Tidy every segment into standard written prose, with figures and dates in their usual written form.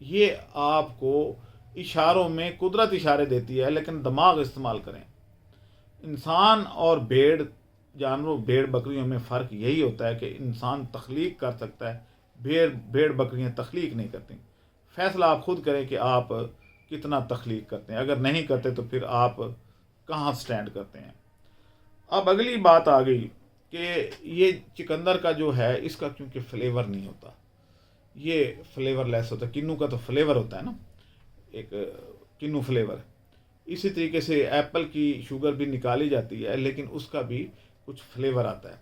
یہ آپ کو اشاروں میں قدرت اشارے دیتی ہے، لیکن دماغ استعمال کریں۔ انسان اور جانوروں بھیڑ بکریوں میں فرق یہی ہوتا ہے کہ انسان تخلیق کر سکتا ہے، بھیڑ بکریاں تخلیق نہیں کرتی۔ فیصلہ آپ خود کریں کہ آپ کتنا تخلیق کرتے ہیں، اگر نہیں کرتے تو پھر آپ کہاں سٹینڈ کرتے ہیں۔ اب اگلی بات آ گئی کہ یہ چکندر کا جو ہے اس کا کیونکہ فلیور نہیں ہوتا، یہ فلیور لیس ہوتا ہے۔ کنو کا تو فلیور ہوتا ہے نا، ایک کنو فلیور۔ اسی طریقے سے ایپل کی شوگر بھی نکالی جاتی ہے، لیکن اس کا بھی کچھ فلیور آتا ہے۔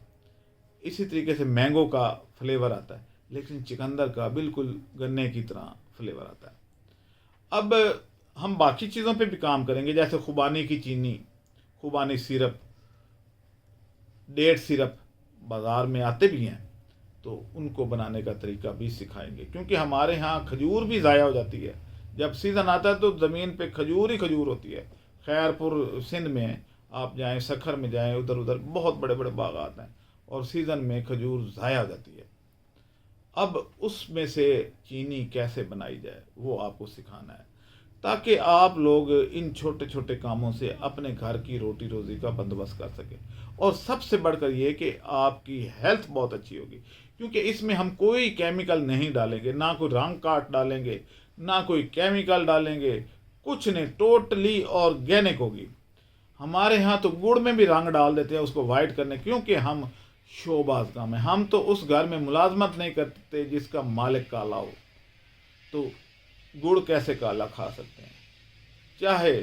اسی طریقے سے مینگو کا فلیور آتا ہے، لیکن چکندر کا بالکل گنے کی طرح فلیور آتا ہے۔ اب ہم باقی چیزوں پہ بھی کام کریں گے، جیسے خوبانی کی چینی، خوبانی سیرپ، ڈیٹ سیرپ بازار میں آتے بھی ہیں، تو ان کو بنانے کا طریقہ بھی سکھائیں گے، کیونکہ ہمارے ہاں کھجور بھی ضائع ہو جاتی ہے۔ جب سیزن آتا ہے تو زمین پہ کھجور ہی کھجور ہوتی ہے۔ خیر پور سندھ میں آپ جائیں، سکھر میں جائیں، ادھر بہت بڑے بڑے باغات ہیں، اور سیزن میں کھجور ضائع ہو جاتی ہے۔ اب اس میں سے چینی کیسے بنائی جائے وہ آپ کو سکھانا ہے، تاکہ آپ لوگ ان چھوٹے چھوٹے کاموں سے اپنے گھر کی روٹی روزی کا بندوبست کر سکیں۔ اور سب سے بڑھ کر یہ کہ آپ کی ہیلتھ بہت اچھی ہوگی، کیونکہ اس میں ہم کوئی کیمیکل نہیں ڈالیں گے، نہ کوئی رنگ کاٹ ڈالیں گے، نہ کوئی کیمیکل ڈالیں گے، کچھ نہیں، ٹوٹلی آرگینک ہوگی۔ ہمارے ہاں تو گڑ میں بھی رنگ ڈال دیتے ہیں اس کو وائٹ کرنے، کیونکہ ہم شوباز کام ہے، ہم تو اس گھر میں ملازمت نہیں کرتے جس کا مالک کالا ہو، تو گڑ کیسے کالا کھا سکتے ہیں؟ چاہے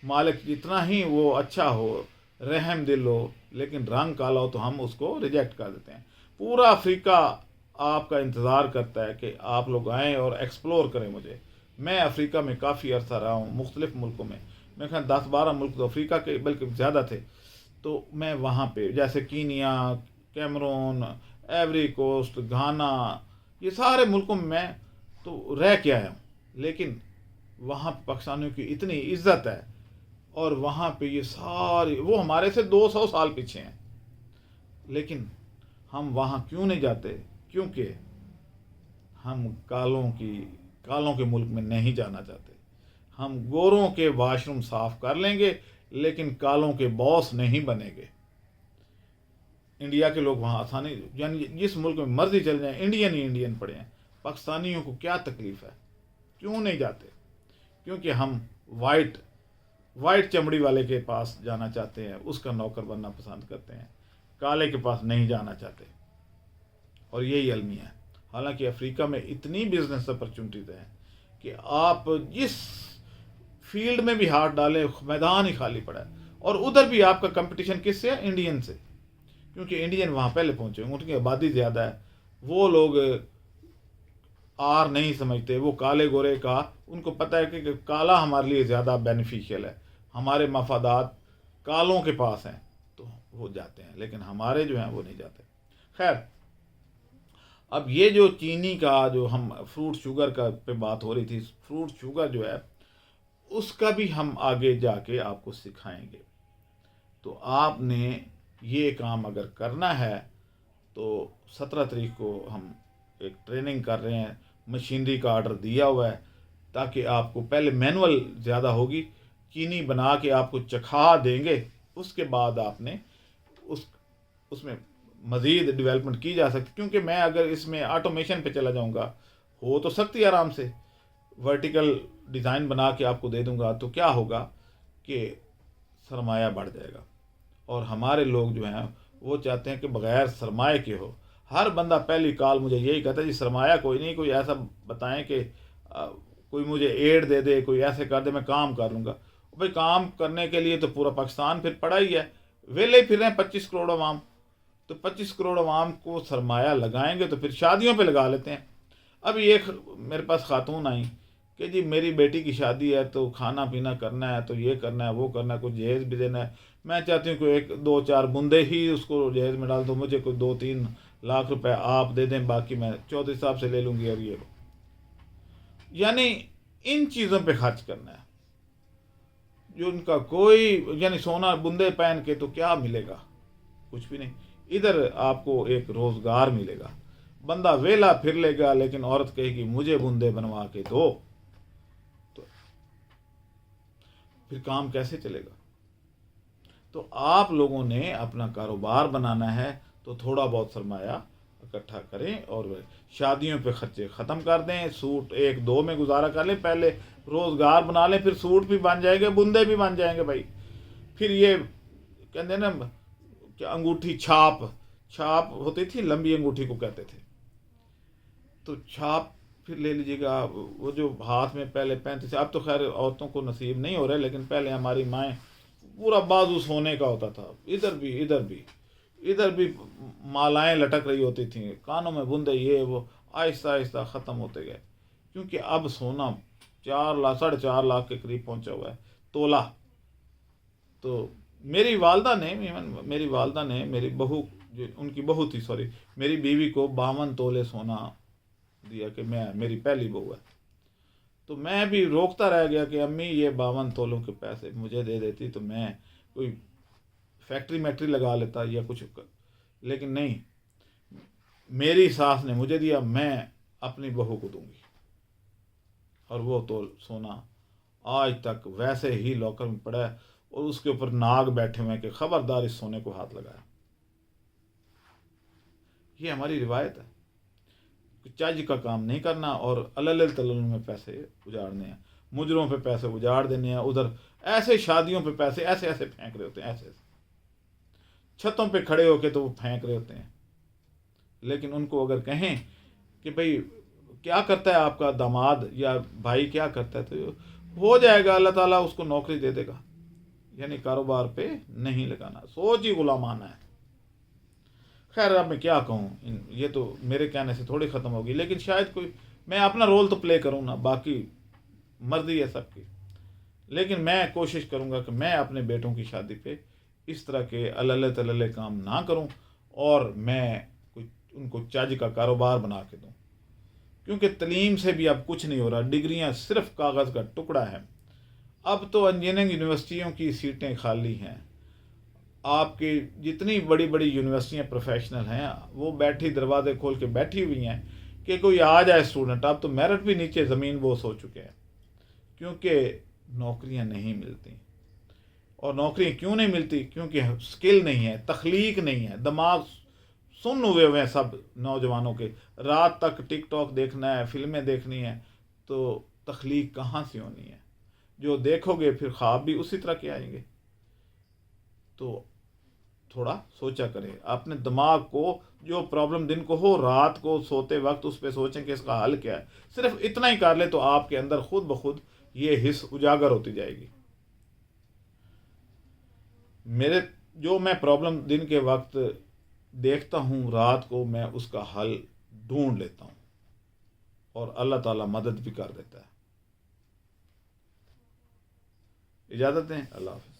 مالک جتنا ہی وہ اچھا ہو، رحم دل ہو، لیکن رنگ کالا ہو تو ہم اس کو ریجیکٹ کر دیتے ہیں۔ پورا افریقہ آپ کا انتظار کرتا ہے کہ آپ لوگ آئیں اور ایکسپلور کریں مجھے۔ میں افریقہ میں کافی عرصہ رہا ہوں، مختلف ملکوں میں، میں کہا 10-12 ملک تو افریقہ کے بلکہ زیادہ تھے، تو میں وہاں پہ جیسے Kenya, Cameroon, Ivory Coast, Ghana, یہ سارے ملکوں میں تو رہ کے آیا ہوں، لیکن وہاں پاکستانیوں کی اتنی عزت ہے، اور وہاں پہ یہ سارے وہ ہمارے سے 200 سال پیچھے ہیں، لیکن ہم وہاں کیوں نہیں جاتے؟ کیونکہ ہم کالوں کے ملک میں نہیں جانا چاہتے۔ ہم گوروں کے واش روم صاف کر لیں گے، لیکن کالوں کے باس نہیں بنیں گے۔ انڈیا کے لوگ وہاں آسانی، یعنی جس ملک میں مرضی چل جائیں، انڈین ہی انڈین پڑے ہیں، پاکستانیوں کو کیا تکلیف ہے؟ کیوں نہیں جاتے؟ کیونکہ ہم وائٹ چمڑی والے کے پاس جانا چاہتے ہیں، اس کا نوکر بننا پسند کرتے ہیں، کالے کے پاس نہیں جانا چاہتے، اور یہی المیہ ہے۔ حالانکہ افریقہ میں اتنی بزنس اپرچونٹیز ہیں کہ آپ جس فیلڈ میں بھی ہاتھ ڈالیں میدان ہی خالی پڑا ہے، اور ادھر بھی آپ کا کمپٹیشن کس سے ہے؟ انڈین سے، کیونکہ انڈین وہاں پہلے پہنچے ہیں، ان کی آبادی زیادہ ہے، وہ لوگ آر نہیں سمجھتے، وہ کالے گورے کا ان کو پتہ ہے کہ کالا ہمارے لیے زیادہ بینیفیشیل ہے، ہمارے مفادات کالوں کے پاس ہیں، تو وہ جاتے ہیں، لیکن ہمارے جو ہیں وہ نہیں جاتے۔ خیر، اب یہ جو چینی کا جو ہم فروٹ شوگر کا پہ بات ہو رہی تھی، فروٹ شوگر جو ہے اس کا بھی ہم آگے جا کے آپ کو سکھائیں گے۔ تو آپ نے یہ کام اگر کرنا ہے تو 17 تاریخ کو ہم ایک ٹریننگ کر رہے ہیں، مشینری کا آرڈر دیا ہوا ہے، تاکہ آپ کو پہلے مینول زیادہ ہوگی، چینی بنا کے آپ کو چکھا دیں گے، اس کے بعد آپ نے اس میں مزید ڈیولپمنٹ کی جا سکتی، کیونکہ میں اگر اس میں آٹومیشن پہ چلا جاؤں گا، ہو تو سکتی آرام سے ورٹیکل ڈیزائن بنا کے آپ کو دے دوں گا، تو کیا ہوگا کہ سرمایہ بڑھ جائے گا، اور ہمارے لوگ جو ہیں وہ چاہتے ہیں کہ بغیر سرمایہ کے ہو۔ ہر بندہ پہلی کال مجھے یہی کہتا ہے جی سرمایہ کوئی نہیں، کوئی ایسا بتائیں کہ کوئی مجھے ایڈ دے دے، کوئی ایسے کر دے، میں کام کر لوں گا۔ بھائی کام کرنے کے لیے تو پورا پاکستان پھر پڑا ہی ہے، ویلے پھر رہے ہیں 25 کروڑ عوام، تو 25 کروڑ عوام کو سرمایہ لگائیں گے تو پھر شادیوں پہ لگا لیتے ہیں۔ اب ایک میرے پاس خاتون آئیں کہ جی میری بیٹی کی شادی ہے تو کھانا پینا کرنا ہے، تو یہ کرنا ہے، وہ کرنا ہے، کچھ جہیز بھی دینا ہے، میں چاہتی ہوں کہ 1-2-4 بندے ہی اس کو جہیز میں ڈال دو، مجھے کوئی 2-3 لاکھ روپے آپ دے دیں، باقی میں چودھری صاحب سے لے لوں گی، اور یہ یعنی ان چیزوں پہ خرچ کرنا ہے جو ان کا کوئی، یعنی سونا بندے پہن کے تو کیا ملے گا؟ کچھ بھی نہیں۔ ادھر آپ کو ایک روزگار ملے گا، بندہ ویلا پھر لے گا لیکن عورت کہے گی مجھے بندے بنوا کے دو، تو پھر کام کیسے چلے گا؟ تو آپ لوگوں نے اپنا کاروبار بنانا ہے تو تھوڑا بہت سرمایہ اکٹھا کریں اور شادیوں پہ خرچے ختم کر دیں، سوٹ ایک دو میں گزارا کر لیں، پہلے روزگار بنا لیں، پھر سوٹ بھی بن جائیں گے، بندے بھی بن جائیں گے بھائی۔ پھر یہ کہتے ہیں نا کہ انگوٹھی چھاپ ہوتی تھی، لمبی انگوٹھی کو کہتے تھے، تو چھاپ پھر لے لیجیے گا، وہ جو ہاتھ میں پہلے پہنتے تھے، اب تو خیر عورتوں کو نصیب نہیں ہو رہا، لیکن پہلے ہماری مائیں پورا بازو سونے کا ہوتا تھا، ادھر بھی مالائیں لٹک رہی ہوتی تھیں، کانوں میں بندے، یہ وہ آہستہ آہستہ ختم ہوتے گئے، کیونکہ اب سونا 4 لاکھ 4.5 لاکھ کے قریب پہنچا ہوا ہے تولہ۔ تو میری والدہ نے میری بہو، جو ان کی بہو تھی، سوری، میری بیوی کو 52 تولے سونا دیا کہ میری پہلی بہو ہے، تو میں بھی روکتا رہ گیا کہ امی یہ 52 تولوں کے پیسے مجھے دے دیتی تو میں کوئی فیکٹری لگا لیتا یا کچھ، لیکن نہیں، میری ساس نے مجھے دیا، میں اپنی بہو کو دوں گی، اور وہ تول سونا آج تک ویسے ہی لاکر میں پڑا ہے، اور اس کے اوپر ناگ بیٹھے ہوئے ہیں کہ خبردار اس سونے کو ہاتھ لگایا۔ یہ ہماری روایت ہے، چج کا کام نہیں کرنا اور الل تلل میں پیسے اجاڑنے ہیں، مجروں پہ پیسے اجاڑ دینے ہیں، ادھر ایسے شادیوں پہ پیسے ایسے پھینک رہے ہوتے ہیں، ایسے چھتوں پہ کھڑے ہو کے تو وہ پھینک رہے ہوتے ہیں، لیکن ان کو اگر کہیں کہ بھئی کیا کرتا ہے آپ کا داماد یا بھائی، کیا کرتا ہے، تو ہو جائے گا، اللہ تعالیٰ اس کو نوکری دے دے گا، یعنی کاروبار پہ نہیں لگانا، سوچ ہی غلامانہ ہے۔ خیر اب میں کیا کہوں، یہ تو میرے کہنے سے تھوڑی ختم ہوگی، لیکن شاید کوئی، میں اپنا رول تو پلے کروں نا، باقی مرضی ہے سب کی، لیکن میں کوشش کروں گا کہ میں اپنے بیٹوں کی شادی پہ اس طرح کے الل تلل کام نہ کروں، اور میں ان کو چج کا کاروبار بنا کے دوں، کیونکہ تعلیم سے بھی اب کچھ نہیں ہو رہا، ڈگریاں صرف کاغذ کا ٹکڑا ہے۔ اب تو انجینئرنگ یونیورسٹیوں کی سیٹیں خالی ہیں، آپ کی جتنی بڑی بڑی یونیورسٹیاں پروفیشنل ہیں وہ بیٹھی، دروازے کھول کے بیٹھی ہوئی ہیں کہ کوئی آ جائے اسٹوڈنٹ، اب تو میرٹ بھی نیچے زمین بوس ہو چکے ہیں، کیونکہ نوکریاں نہیں ملتی۔ اور نوکریاں کیوں نہیں ملتی؟ کیونکہ سکل نہیں ہے، تخلیق نہیں ہے، دماغ سن ہوئے ہیں سب نوجوانوں کے، رات تک ٹک ٹاک دیکھنا ہے، فلمیں دیکھنی ہے، تو تخلیق کہاں سے ہونی ہے؟ جو دیکھو گے پھر خواب بھی اسی طرح کے آئیں گے۔ تو تھوڑا سوچا کریں، اپنے دماغ کو، جو پرابلم دن کو ہو، رات کو سوتے وقت اس پہ سوچیں کہ اس کا حل کیا ہے، صرف اتنا ہی کر لیں تو آپ کے اندر خود بخود یہ حس اجاگر ہوتی جائے گی۔ جو میں پرابلم دن کے وقت دیکھتا ہوں، رات کو میں اس کا حل ڈھونڈ لیتا ہوں، اور اللہ تعالیٰ مدد بھی کر دیتا ہے۔ اجازت دیں، اللہ حافظ۔